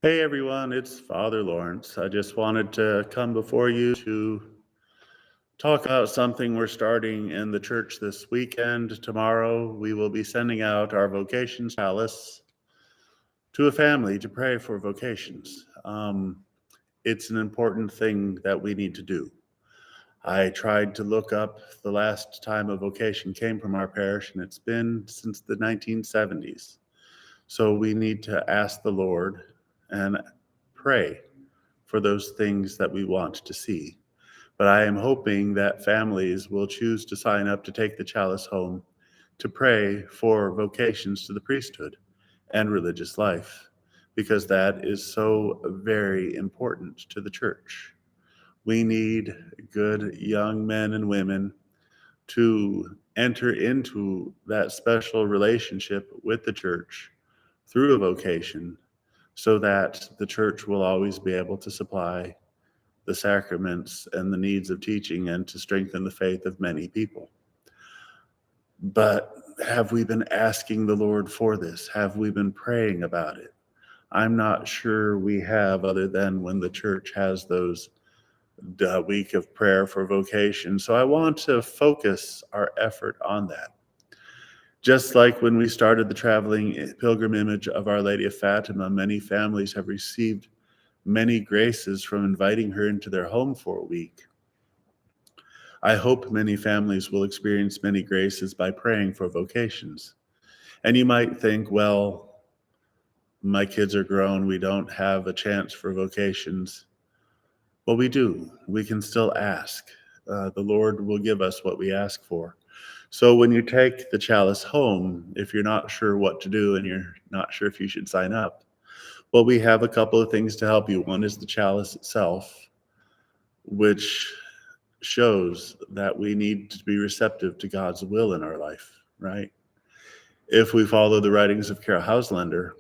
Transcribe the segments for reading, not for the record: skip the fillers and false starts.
Hey everyone, it's Father Lawrence. I just wanted to come before you to talk about something we're starting in the church this weekend. Tomorrow, we will be sending out our Vocations Chalice to a family to pray for vocations. It's an important thing that we need to do. I tried to look up the last time a vocation came from our parish, and it's been since the 1970s. So we need to ask the Lord and pray for those things that we want to see. But I am hoping that families will choose to sign up to take the chalice home to pray for vocations to the priesthood and religious life, because that is so very important to the church. We need good young men and women to enter into that special relationship with the church through a vocation so that the church will always be able to supply the sacraments and the needs of teaching and to strengthen the faith of many people. But have we been asking the Lord for this? Have we been praying about it? I'm not sure we have, other than when the church has those week of prayer for vocation. So I want to focus our effort on that. Just like when we started the traveling pilgrimage of Our Lady of Fatima, many families have received many graces from inviting her into their home for a week. I hope many families will experience many graces by praying for vocations. And you might think, well, my kids are grown, we don't have a chance for vocations. Well, we do. We can still ask. The Lord will give us what we ask for. So when you take the chalice home, if you're not sure what to do and you're not sure if you should sign up, well, we have a couple of things to help you. One is the chalice itself, which shows that we need to be receptive to God's will in our life, right? If we follow the writings of Carol Hauslander,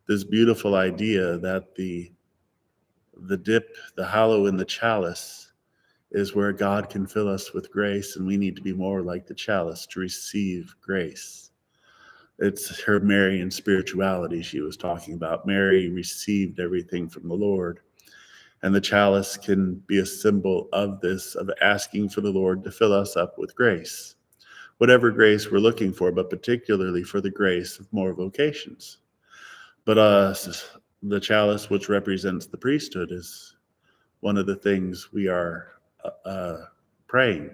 this beautiful idea that the dip, the hollow in the chalice is where God can fill us with grace, and we need to be more like the chalice to receive grace. It's her Marian spirituality she was talking about. Mary received everything from the Lord, and the chalice can be a symbol of this, of asking for the Lord to fill us up with grace, whatever grace we're looking for, but particularly for the grace of more vocations. But the chalice, which represents the priesthood, is one of the things we are praying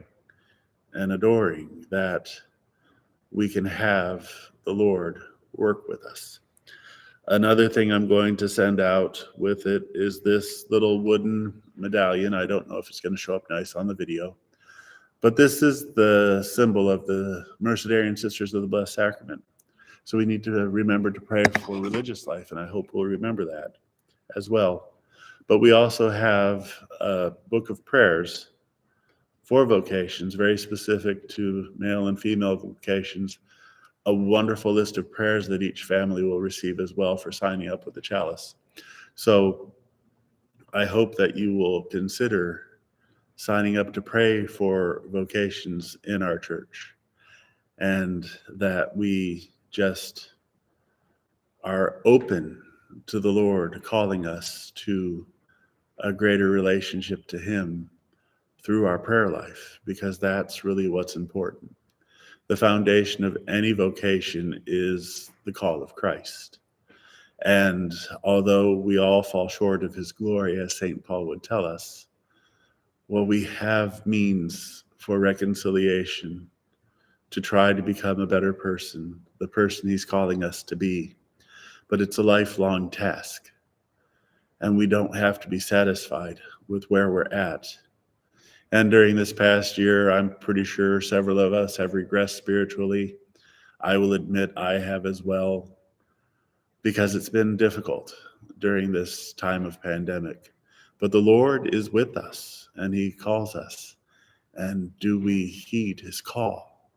and adoring, that we can have the Lord work with us. Another thing I'm going to send out with it is this little wooden medallion. I don't know if it's going to show up nice on the video, but this is the symbol of the Mercedarian Sisters of the Blessed Sacrament. So we need to remember to pray for religious life, and I hope we'll remember that as well. But we also have a book of prayers for vocations, very specific to male and female vocations, a wonderful list of prayers that each family will receive as well for signing up with the chalice. So I hope that you will consider signing up to pray for vocations in our church, and that we just are open to the Lord calling us to a greater relationship to Him through our prayer life, because that's really what's important. The foundation of any vocation is the call of Christ. And although we all fall short of His glory, as St. Paul would tell us, well, we have means for reconciliation to try to become a better person, the person He's calling us to be. But it's a lifelong task, and we don't have to be satisfied with where we're at. And during this past year, I'm pretty sure several of us have regressed spiritually. I will admit I have as well, because it's been difficult during this time of pandemic. But the Lord is with us, and He calls us. And do we heed His call?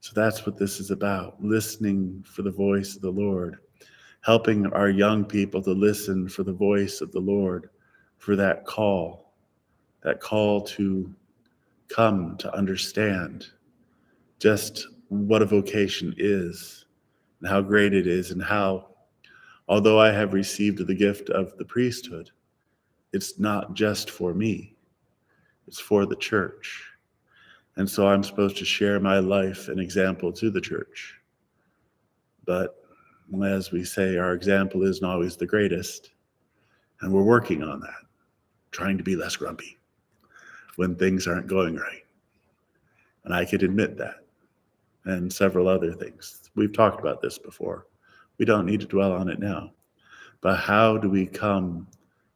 So that's what this is about, listening for the voice of the Lord, helping our young people to listen for the voice of the Lord, for that call to come to understand just what a vocation is and how great it is, and how Although I have received the gift of the priesthood, it's not just for me, it's for the church. And so I'm supposed to share my life and example to the church. But as we say, our example isn't always the greatest. And we're working on that, trying to be less grumpy when things aren't going right. And I could admit that, and several other things. We've talked about this before. We don't need to dwell on it now. But how do we come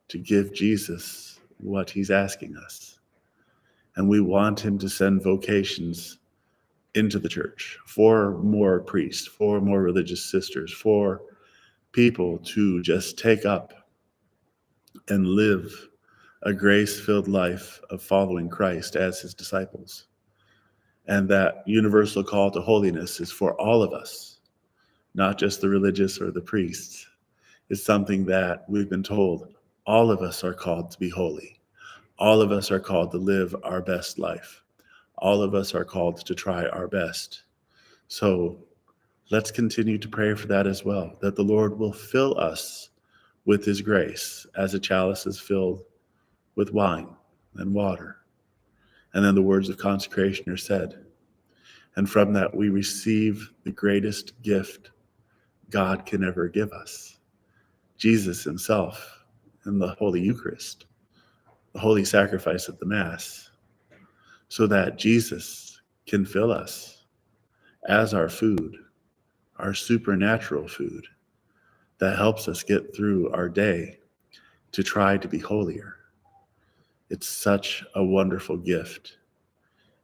to give Jesus what he's asking us? And we want him to send vocations into the church for more priests, for more religious sisters, for people to just take up and live a grace-filled life of following Christ as his disciples. And that universal call to holiness is for all of us, not just the religious or the priests. It's something that we've been told all of us are called to be holy. All of us are called to live our best life. All of us are called to try our best. So let's continue to pray for that as well, that the Lord will fill us with his grace as a chalice is filled with wine and water. And then the words of consecration are said. And from that, we receive the greatest gift God can ever give us, Jesus himself in the Holy Eucharist, the holy sacrifice of the Mass, so that Jesus can fill us as our food, our supernatural food that helps us get through our day to try to be holier. It's such a wonderful gift.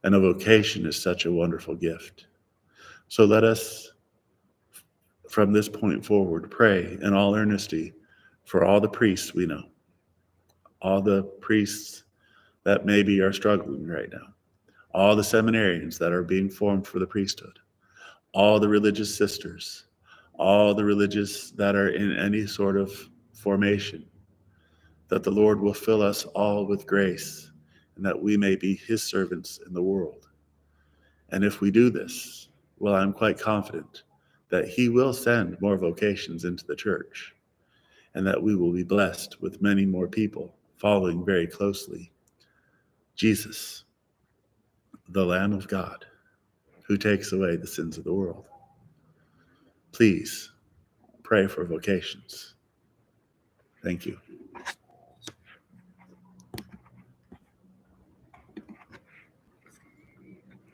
And a vocation is such a wonderful gift. So let us, from this point forward, pray in all earnesty for all the priests we know, all the priests that maybe are struggling right now, all the seminarians that are being formed for the priesthood, all the religious sisters, all the religious that are in any sort of formation, that the Lord will fill us all with grace and that we may be his servants in the world. And if we do this, well, I'm quite confident that he will send more vocations into the church and that we will be blessed with many more people following very closely Jesus, the Lamb of God, who takes away the sins of the world. Please pray for vocations. Thank you.